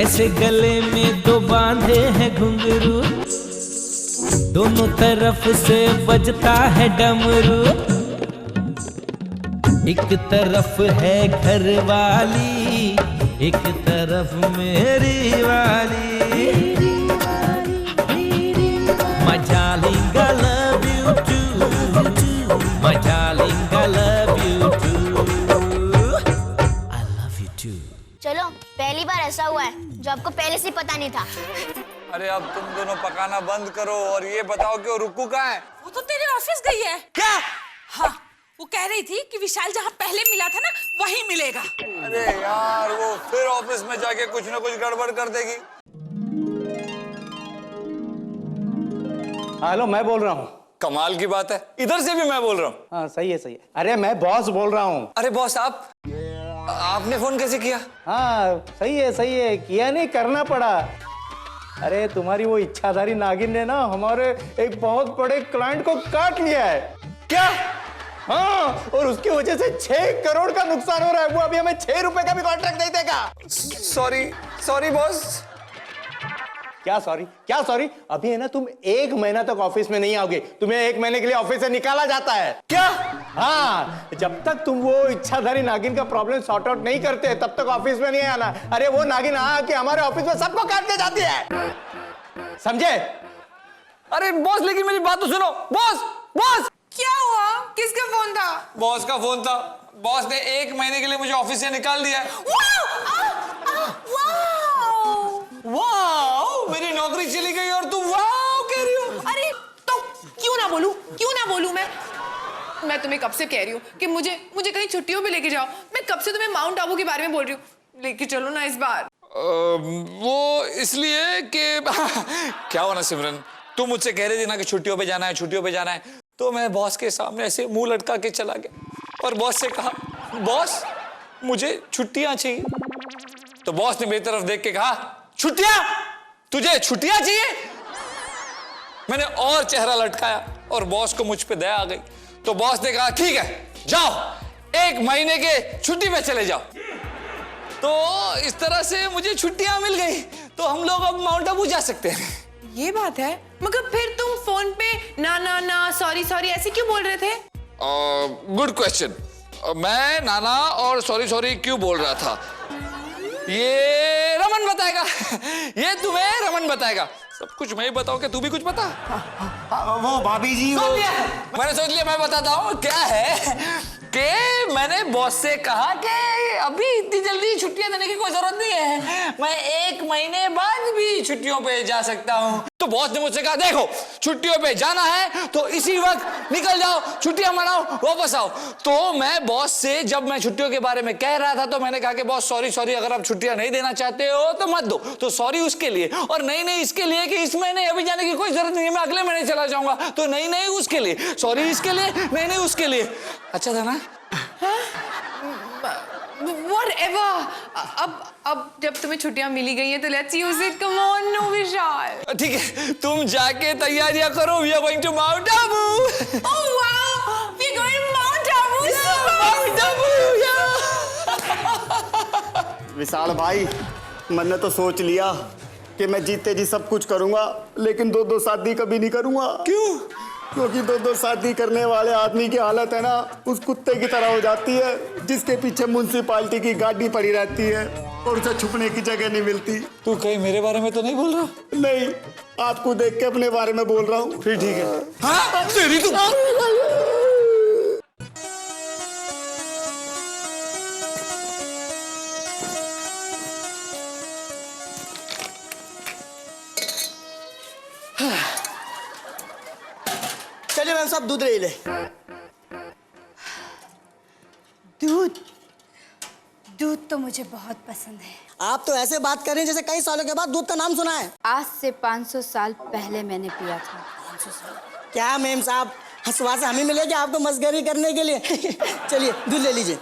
ऐसे गले में दो बांधे हैं घुंघरू, दोनों तरफ से बजता है डमरू। एक तरफ है घर वाली, एक तरफ मेरी वाली। My darling, I love you too. My darling, I love you too. I love you too. चलो, पहली बार ऐसा हुआ है जो आपको पहले से पता नहीं था। अरे अब तुम दोनों पकाना बंद करो और ये बताओ कि वो रुक्कू कहाँ है? वो तो तेरे ऑफिस गई है। क्या? हाँ, वो कह रही थी कि विशाल जहाँ पहले मिला था ना वहीं मिलेगा। अरे यार, वो फिर ऑफिस में जाके कुछ ना कुछ गड़बड़ कर देगी। हेलो, मैं बोल रहा हूँ। कमाल की बात है, इधर से भी मैं बोल रहा हूँ। हाँ, सही है सही है। अरे मैं बॉस बोल रहा हूँ। अरे बॉस, आपने फोन कैसे किया? हाँ सही है, किया नहीं, करना पड़ा। अरे तुम्हारी वो इच्छाधारी नागिन ने ना हमारे एक बहुत बड़े क्लाइंट को काट लिया है। क्या? हाँ, और उसकी वजह से 6 करोड़ का नुकसान हो रहा है। वो अभी हमें 6 रुपए का भी कॉन्ट्रैक्ट नहीं देगा। Sorry boss. क्या सॉरी? अभी है ना, तुम 1 महीना तक ऑफिस में नहीं आओगे। तुम्हें 1 महीने के लिए ऑफिस से निकाला जाता है। क्या? हाँ, जब तक तुम वो इच्छाधारी नागिन का प्रॉब्लम सॉर्ट आउट नहीं करते तब तक ऑफिस में नहीं आना। अरे वो नागिन आके हमारे ऑफिस में सबको काट के जाती है, समझे? अरे बॉस, लेकिन मेरी बात तो सुनो। बॉस क्या हुआ? किसका फोन था? बॉस का फोन था। बॉस ने 1 महीने के लिए मुझे ऑफिस से निकाल दिया है। वाह, मेरी नौकरी चली गई और तुम वाह कह रही हो? अरे तो क्यों ना बोलूं मैं तुम्हें कब से कह रही हूँ कि मुझे कहीं छुट्टियों पे लेके जाओ। मैं कब से तुम्हें माउंट आबू के बारे में बोल रही हूँ, लेके चलो ना इस बार। वो इसलिए कि क्या हुआ ना सिमरन, तुम मुझसे कह रही थी ना कि छुट्टियों पे जाना है, तो मैं बॉस के सामने ऐसे मुंह लटका के चला गया और बॉस से कहा, बॉस मुझे छुट्टियां चाहिए। तो बॉस ने मेरी तरफ देख के कहा, छुट्टियां? तुझे छुट्टियां चाहिए? मैंने और चेहरा लटकाया और बॉस को मुझ पे दया आ गई। तो बॉस ने कहा, ठीक है जाओ, 1 महीने के छुट्टी पे चले जाओ। तो इस तरह से मुझे छुट्टियां मिल गई, तो हम लोग अब माउंट आबू जा सकते हैं। ये बात है, मगर फिर तुम फोन पे ना सॉरी ऐसे क्यों बोल रहे थे? Good question. मैं नाना और सॉरी क्यों बोल रहा था, ये रमन बताएगा। ये तुम्हें रमन बताएगा। सब कुछ मैं ही बताऊं क्या? तू भी कुछ बता। वो भाभी जी, मैंने सोच लिया मैं बताता हूँ। क्या है कि मैंने बॉस से कहा कि अभी इतनी जल्दी छुट्टियां देने की कोई जरूरत नहीं है, मैं 1 महीने बाद भी छुट्टियों पे जा सकता हूँ। तो बॉस ने मुझसे कहा, देखो छुट्टियों पे जाना है तो इसी वक्त निकल जाओ, छुट्टियां मनाओ, वापस आओ। तो मैं बॉस से जब मैं छुट्टियों के बारे में कह रहा था तो मैंने कहा कि बॉस सॉरी, अगर आप छुट्टियां नहीं देना चाहते हो तो मत दो। तो सॉरी उसके लिए, और नहीं इसके लिए कि इस महीने अभी जाने की कोई जरूरत नहीं है, मैं अगले महीने चला जाऊंगा। तो नहीं उसके लिए, सॉरी इसके लिए, नहीं उसके लिए। अच्छा था ना? Whatever. अब जब तुम्हें छुट्टियां मिली गई हैं तो let's use it. Come on, no विशाल। ठीक है, तुम जाके तैयारियां करो। We are going to Mount Abu. Oh wow, we're going to Mount Abu. Mount Abu, विशाल भाई, मैंने तो सोच लिया कि मैं जीते जी सब कुछ करूंगा, लेकिन 2 शादी कभी नहीं करूंगा। क्यों? क्योंकि 2 शादी करने वाले आदमी की हालत है ना, उस कुत्ते की तरह हो जाती है जिसके पीछे म्युनिसिपालिटी की गाड़ी पड़ी रहती है और उसे छुपने की जगह नहीं मिलती। तू कहीं मेरे बारे में तो नहीं बोल रहा? नहीं, आपको देख के अपने बारे में बोल रहा हूँ। फिर ठीक है। हाँ, तेरी तो चलिए मैम साहब, दूध ले। दूध तो मुझे बहुत पसंद है। आप तो ऐसे बात कर रहे हैं जैसे कई सालों के बाद दूध का नाम सुना है। आज से 500 साल पहले मैंने पिया था। 500 साल? क्या मैम साहब, हंसवा से हमें मिलेगी आपको मस्करी करने के लिए। चलिए दूध ले लीजिए।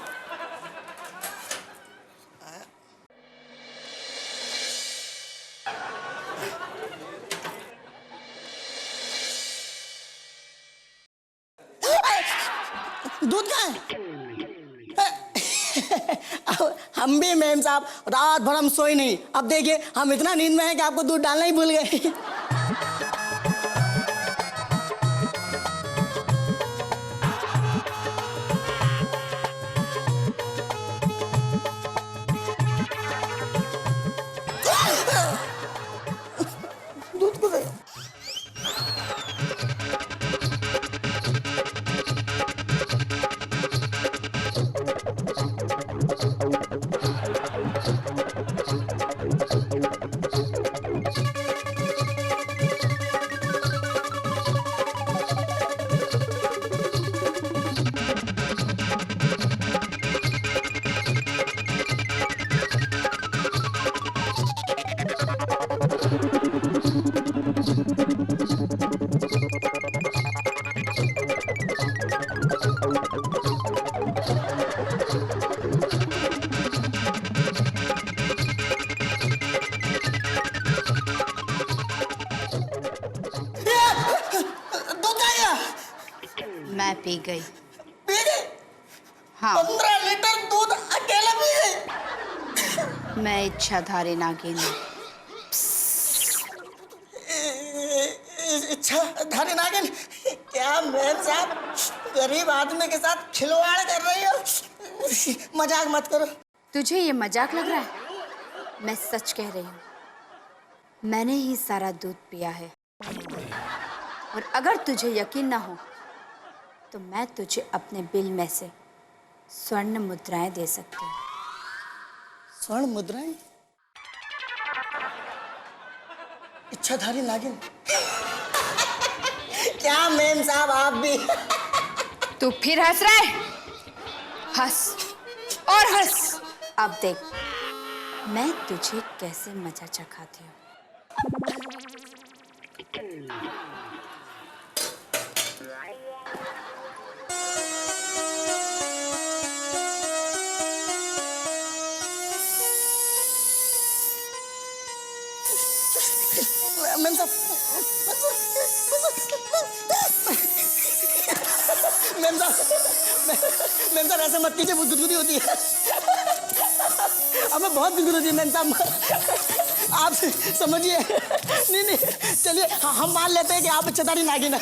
दूध कहाँ है? अब हम भी मैम साहब रात भर हम सोए नहीं। अब देखिए हम इतना नींद में हैं कि आपको दूध डालना ही भूल गए। दूध को दे। मैं पी गई। पी गई? हाँ, 15 लीटर दूध अकेले पी गई? मैं इच्छाधारी नागिन हूँ। इच्छाधारी नागिन? क्या मैम साहब गरीब आदमी के साथ खिलवाड़ कर रही हो? मजाक मत करो। तुझे ये मजाक लग रहा है? मैं सच कह रही हूँ, मैंने ही सारा दूध पिया है। और अगर तुझे यकीन ना हो तो मैं तुझे अपने बिल में से स्वर्ण मुद्राएं दे सकती हूँ। स्वर्ण मुद्राएं? इच्छाधारी नागिन? क्या मैम साहब आप भी? तू फिर हंस रहा है? हंस और हंस। अब देख मैं तुझे कैसे मजा चखाती हूँ। मैम साहब मैम साहब ऐसा मत कीजिए, बहुत गुदगुदी होती है। हमें बहुत गुदगुदी होती है मैम साहब, आप समझिए। नहीं चलिए हम मान लेते हैं कि आप इच्छाधारी नागिन है,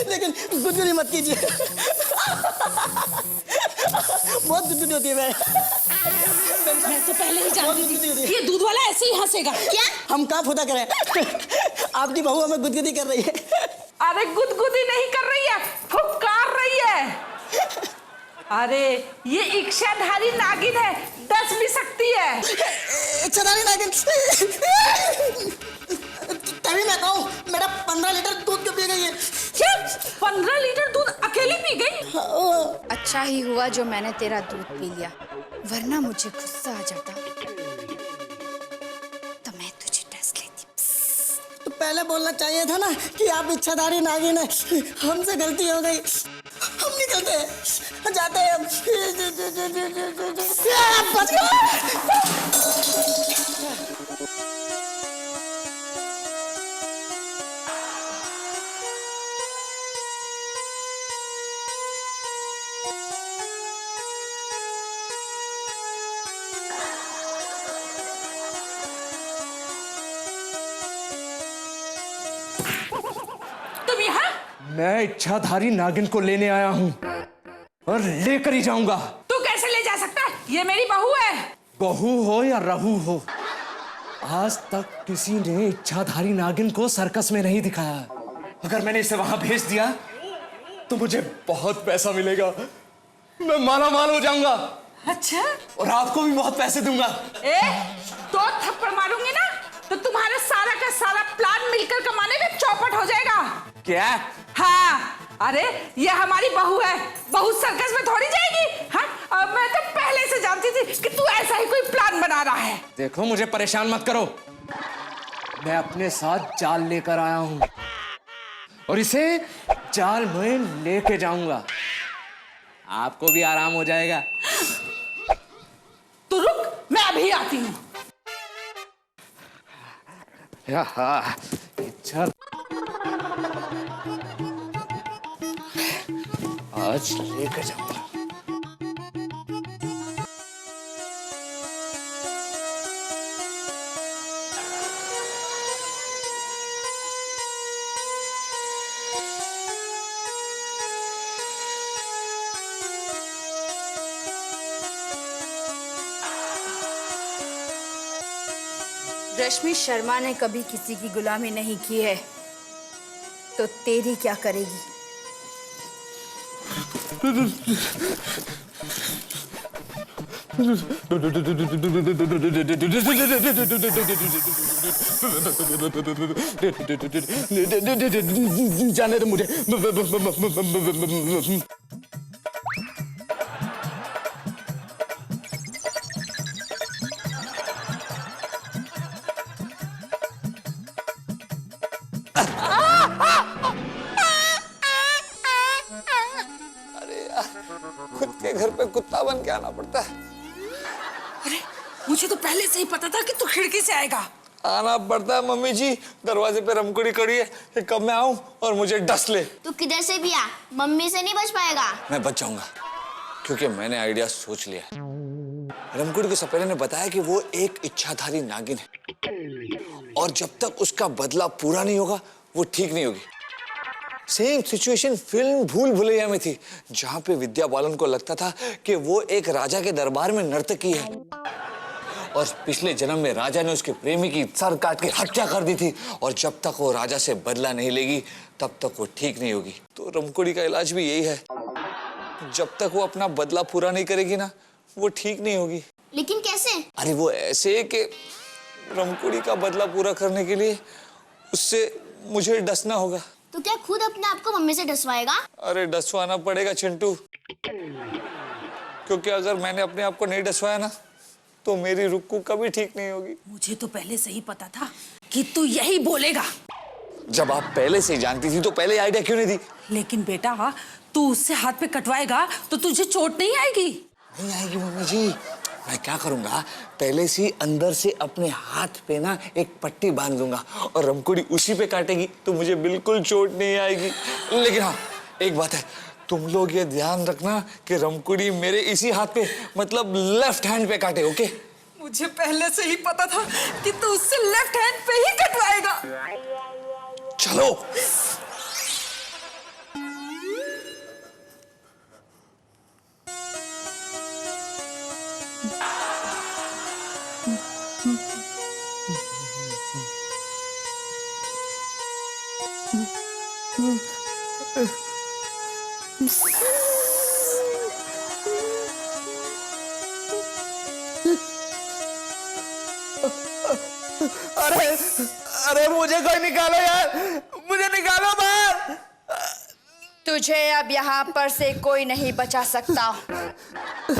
लेकिन गुदगुदी मत कीजिए। बहुत गुदगुदी होती है। मैं तो पहले ही जानती थी ये दूध वाला ऐसे ही हंसेगा। क्या हम कहाँ फुदा करें? आपकी बहू हमें गुदगुदी कर रही है। अरे गुदगुदी नहीं कर रही है, फुफकार रही है। अरे ये इच्छाधारी नागिन है, डस भी सकती है। इच्छाधारी नागिन? तभी मैं कहूँ मेरा 15 लीटर दूध क्यों पी गई है? क्या 15 लीटर दूध अकेली पी गई? अच्छा ही हुआ जो मैंने तेरा दूध पी लिया, वरना मुझे गुस्सा आ जाता तो मैं तुझे डस लेती। तो पहले बोलना चाहिए था ना कि आप इच्छाधारी नागिन है। हमसे गलती हो गई, हम निकलते हैं, जाते हैं। बच तुम यहाँ? मैं इच्छाधारी नागिन को लेने आया हूँ और लेकर ही जाऊंगा। तू कैसे ले जा सकता है? ये मेरी बहू है। बहू हो या रहू हो, आज तक किसी ने इच्छाधारी नागिन को सर्कस में नहीं दिखाया। अगर मैंने इसे वहां भेज दिया तो मुझे बहुत पैसा मिलेगा, मैं माला माल हो जाऊंगा। अच्छा, और आपको भी बहुत पैसे दूंगा। तो थप्पड़ मारूंगी ना तो तुम्हारा सारा का सारा प्लान मिलकर कमाने में चौपट हो जाएगा। क्या? हाँ, अरे ये हमारी बहू है, बहू सर्कस में थोड़ी जाएगी। हाँ, मैं तो पहले से जानती थी कि तू ऐसा ही कोई प्लान बना रहा है। देखो मुझे परेशान मत करो, मैं अपने साथ जाल लेकर आया हूं और इसे जाल में लेके जाऊंगा, आपको भी आराम हो जाएगा। तू रुक, मैं अभी आती हूँ। इच्छा आज लेकर जाऊंगा। रश्मि शर्मा ने कभी किसी की गुलामी नहीं की है, तो तेरी क्या करेगी? जाने दो मुझे। खुद के घर पे कुत्ता बन के आना पड़ता है। अरे मुझे तो पहले से ही पता था कि तू खिड़की से आएगा। आना पड़ता है मम्मी जी, दरवाजे पे रमकुड़ी खड़ी है कि कब मैं आऊं और मुझे डस ले। तू किधर से भी आ, मम्मी से नहीं बच पाएगा। मैं बच जाऊंगा क्योंकि मैंने आइडिया सोच लिया है। रमकुड़ी को सपेरे ने बताया कि वो एक इच्छाधारी नागिन है और जब तक उसका बदला पूरा नहीं होगा वो ठीक नहीं होगी। सेम सिचुएशन फिल्म भूल भुलैया में थी, जहां पे विद्या बालन को लगता था कि वो एक राजा के दरबार में नर्तकी है और पिछले जन्म में राजा ने उसके प्रेमी की सर काट के हत्या कर दी थी और जब तक वो राजा से बदला नहीं लेगी तब तक वो ठीक नहीं होगी। तो रमकुड़ी का इलाज भी यही है, जब तक वो अपना बदला पूरा नहीं करेगी ना वो ठीक नहीं होगी। लेकिन कैसे? अरे वो ऐसे कि रमकुड़ी का बदला पूरा करने के लिए उससे मुझे डसना होगा। तो क्या खुद अपने आप को मम्मी से डसवाएगा? अरे डसवाना पड़ेगा चिंटू, क्योंकि अगर मैंने अपने आप को नहीं डसवाया ना तो मेरी रुक्कू कभी ठीक नहीं होगी। मुझे तो पहले से ही पता था कि तू यही बोलेगा। जब आप पहले से ही जानती थी तो पहले आइडिया क्यों नहीं दी? लेकिन बेटा तू उससे हाथ पे कटवाएगा तो तुझे चोट नहीं आएगी? नहीं आएगी मम्मी जी। मैं क्या करूंगा, पहले से अंदर से अपने हाथ पे ना एक पट्टी बांध दूंगा और रमकुड़ी उसी पे काटेगी तो मुझे बिल्कुल चोट नहीं आएगी। लेकिन हाँ एक बात है, तुम लोग ये ध्यान रखना कि रमकुड़ी मेरे इसी हाथ पे मतलब लेफ्ट हैंड पे काटे। ओके? मुझे पहले से ही पता था कि तू उससे लेफ्ट हैंड पे ही कटवाएगा। चलो। अरे अरे मुझे कोई निकालो यार, मुझे निकालो बाहर। तुझे अब यहाँ पर से कोई नहीं बचा सकता।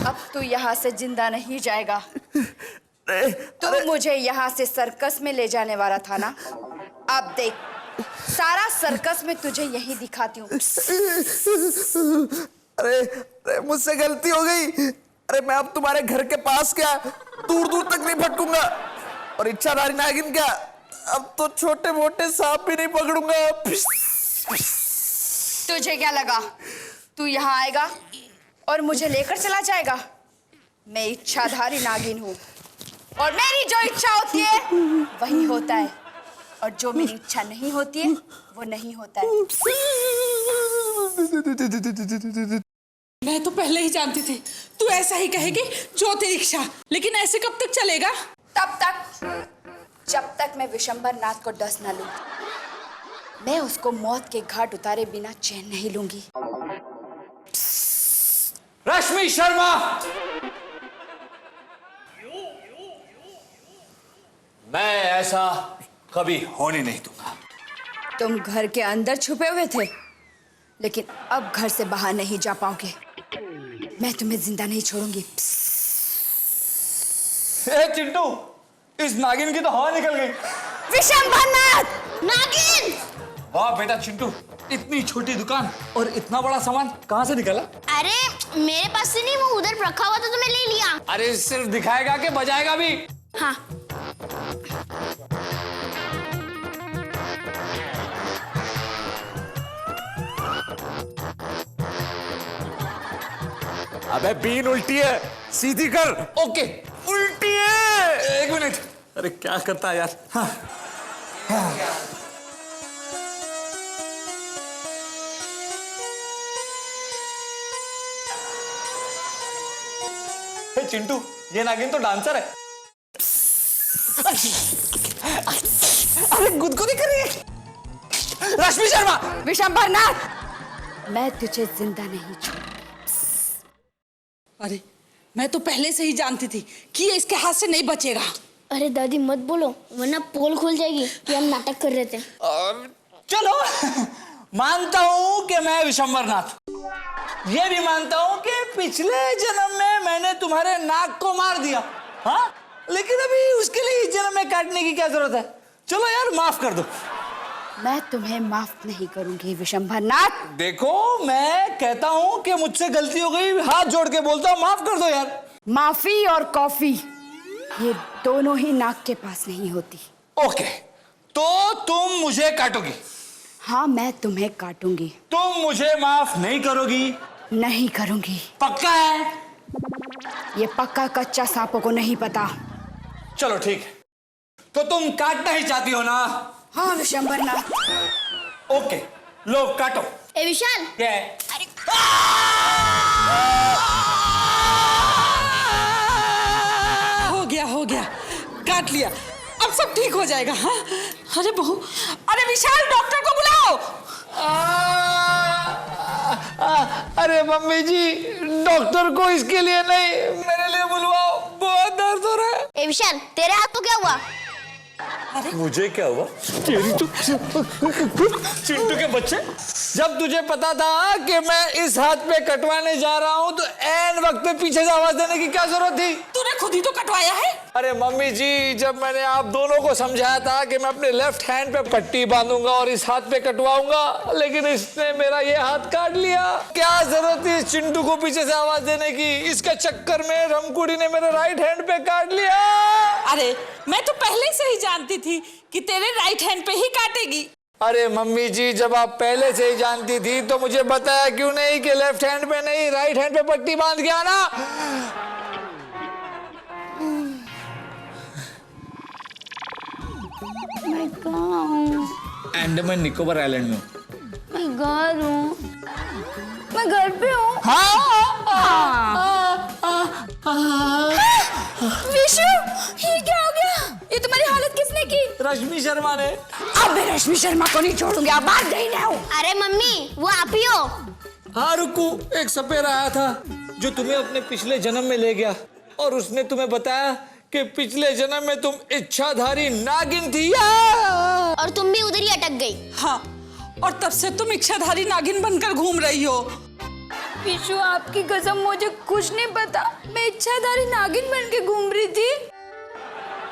अब तू यहाँ से जिंदा नहीं जाएगा। तू मुझे यहाँ से सर्कस में ले जाने वाला था ना, अब देख सारा सर्कस में तुझे यही दिखाती हूँ। अरे अरे मुझसे गलती हो गई। अरे मैं अब तुम्हारे घर के पास क्या दूर दूर तक नहीं भटकूंगा और इच्छाधारी नागिन क्या अब तो छोटे मोटे सांप भी नहीं पकड़ूंगा। तुझे क्या लगा तू यहाँ आएगा और मुझे लेकर चला जाएगा? मैं इच्छाधारी नागिन हूँ और मेरी जो इच्छा होती है वही होता है और जो मेरी इच्छा नहीं होती है वो नहीं होता है। मैं तो पहले ही जानती थी तू ऐसा ही कहेगी, जो तेरी इच्छा। लेकिन ऐसे कब तक चलेगा? तब तक जब तक मैं विशंबर नाथ को डस न लूं। मैं उसको मौत के घाट उतारे बिना चैन नहीं लूंगी। रश्मि शर्मा, मैं ऐसा कभी होने नहीं दूंगा। तुम घर के अंदर छुपे हुए थे, लेकिन अब घर से बाहर नहीं जा पाओगे। मैं तुम्हें जिंदा नहीं छोड़ूंगी। चिंटू, इस नागिन की तो हवा निकल गई। विशंबर नाथ! नागिन! वाह बेटा चिंटू, इतनी छोटी दुकान और इतना बड़ा सामान कहाँ से निकला? अरे मेरे पास से नहीं, वो उधर रखा हुआ था तो मैं ले लिया। अरे सिर्फ दिखाएगा कि बजाएगा भी? हाँ। अबे बीन उल्टी है, सीधी कर। ओके। उल्टी है। एक मिनट। अरे क्या करता है यार। हाँ। हाँ। चिंटू, ये नागिन तो डांसर है। अरे गुदगुदी कर रही है रश्मि शर्मा। विशंबरनाथ, मैं तुझे जिंदा नहीं छोड़ूंगी। अरे मैं तो पहले से ही जानती थी कि ये इसके हाथ से नहीं बचेगा। अरे दादी मत बोलो वरना पोल खुल जाएगी कि हम नाटक कर रहे थे। चलो मानता हूं कि मैं विशंबरनाथ, ये भी मानता हूं कि पिछले जन्म में मैंने तुम्हारे नाक को मार दिया, हाँ, लेकिन अभी उसके लिए इस जन्म में काटने की क्या जरूरत है। चलो यार माफ कर दो। मैं तुम्हें माफ नहीं करूंगी विशंबरनाथ। देखो मैं कहता हूं कि मुझसे गलती हो गई, हाथ जोड़ के बोलता हूं माफ कर दो यार। माफी और कॉफी ये दोनों ही नाक के पास नहीं होती। ओके, तो तुम मुझे काटोगी? हाँ, मैं तुम्हें काटूंगी। तुम मुझे माफ नहीं करोगी? नहीं करूंगी। पक्का है? ये पक्का कच्चा सांपों को नहीं पता। चलो ठीक है, तो तुम काटना ही चाहती हो ना? हाँ विशंबरनाथ। ओके, लो काटो। ए विशाल, क्या है? हो गया, काट लिया, अब सब ठीक हो जाएगा। हाँ? अरे बहू, अरे विशाल डॉक्टर को बुलाओ। अरे मम्मी जी, डॉक्टर को इसके लिए नहीं, मेरे लिए बुलवाओ, बहुत दर्द हो रहा है। ए विशाल तेरे हाथ को क्या हुआ? मुझे क्या हुआ? तेरी तो चिंटू के बच्चे, जब तुझे पता था कि मैं इस हाथ पे कटवाने जा रहा हूँ तो ऐन वक्त पे पीछे से आवाज देने की क्या जरूरत थी? तूने खुद ही तो कटवाया है। अरे मम्मी जी, जब मैंने आप दोनों को समझाया था कि मैं अपने लेफ्ट हैंड पे पट्टी बांधूंगा और इस हाथ पे कटवाऊंगा, लेकिन इसने मेरा ये हाथ काट लिया। क्या जरूरत थी इस चिंटू को पीछे से आवाज देने की? इसके चक्कर में रमकुड़ी ने मेरे राइट हैंड पे काट लिया। अरे मैं तो पहले से ही जानती थी कि तेरे राइट हैंड पे ही काटेगी। अरे मम्मी जी, जब आप पहले से ही जानती थी तो मुझे बताया क्यों नहीं कि लेफ्ट हैंड पे नहीं राइट हैंड पे पट्टी बांध के आना। मैं कहाँ हूँ? अंडमान निकोबार आइलैंड में। मैं घर हूँ, मैं घर पे हूँ। विशु, ये क्या हो गया? ये तुम्हारी हालत किसने की? रश्मि शर्मा ने। अब मैं रश्मि शर्मा को नहीं छोड़ूंगी, अब बात नहीं ना हो। अरे मम्मी, वो आप ही हो। हाँ रुकू, एक सपेरा आया था जो तुम्हें अपने पिछले जन्म में ले गया और उसने तुम्हें बताया कि पिछले जन्म में तुम इच्छाधारी नागिन थी। और तुम भी उधर ही अटक गई। हाँ, और तब से तुम इच्छाधारी नागिन बनकर घूम रही हो। विशु, आपकी कसम मुझे कुछ नहीं पता। मैं इच्छाधारी नागिन बन के घूम रही थी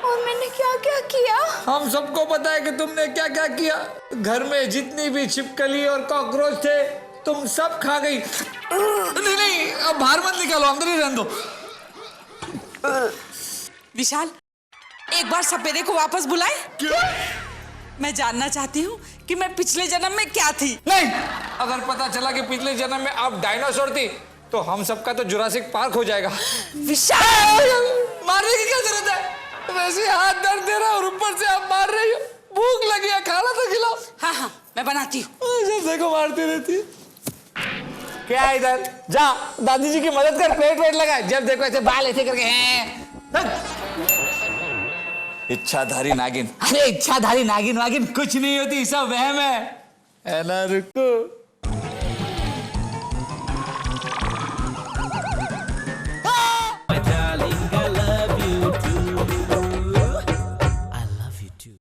और मैंने क्या क्या किया। हम सबको पता है कि तुमने क्या क्या किया। घर में जितनी भी छिपकली और कॉकरोच थे तुम सब खा गई। नहीं, अब बाहर मत निकालो, अंदर ही रहने दो। विशाल, एक बार सपेरे को वापस बुलाए। क्यों? मैं जानना चाहती हूँ कि मैं पिछले जन्म में क्या थी। नहीं, अगर पता चला कि पिछले जन्म में आप डायनासोर थी तो हम सबका तो जुरासिक पार्क हो जाएगा। विशाल, मारने की क्या जरूरत है? वैसे हाथ दर्द दे रहा और ऊपर से आप मार रही हो। भूख लगी है, खाना तो खिलाओ। हाँ हाँ मैं बनाती हूँ। जब देखो मारती रहती है। क्या इधर जा, दादी जी की मदद कर, पेट वेट लगा। जब देखो ऐसे बाल ऐसे करके हैं। इच्छाधारी नागिन। अरे इच्छाधारी नागिन वागिन कुछ नहीं होती, सब वहम है ना। रुको,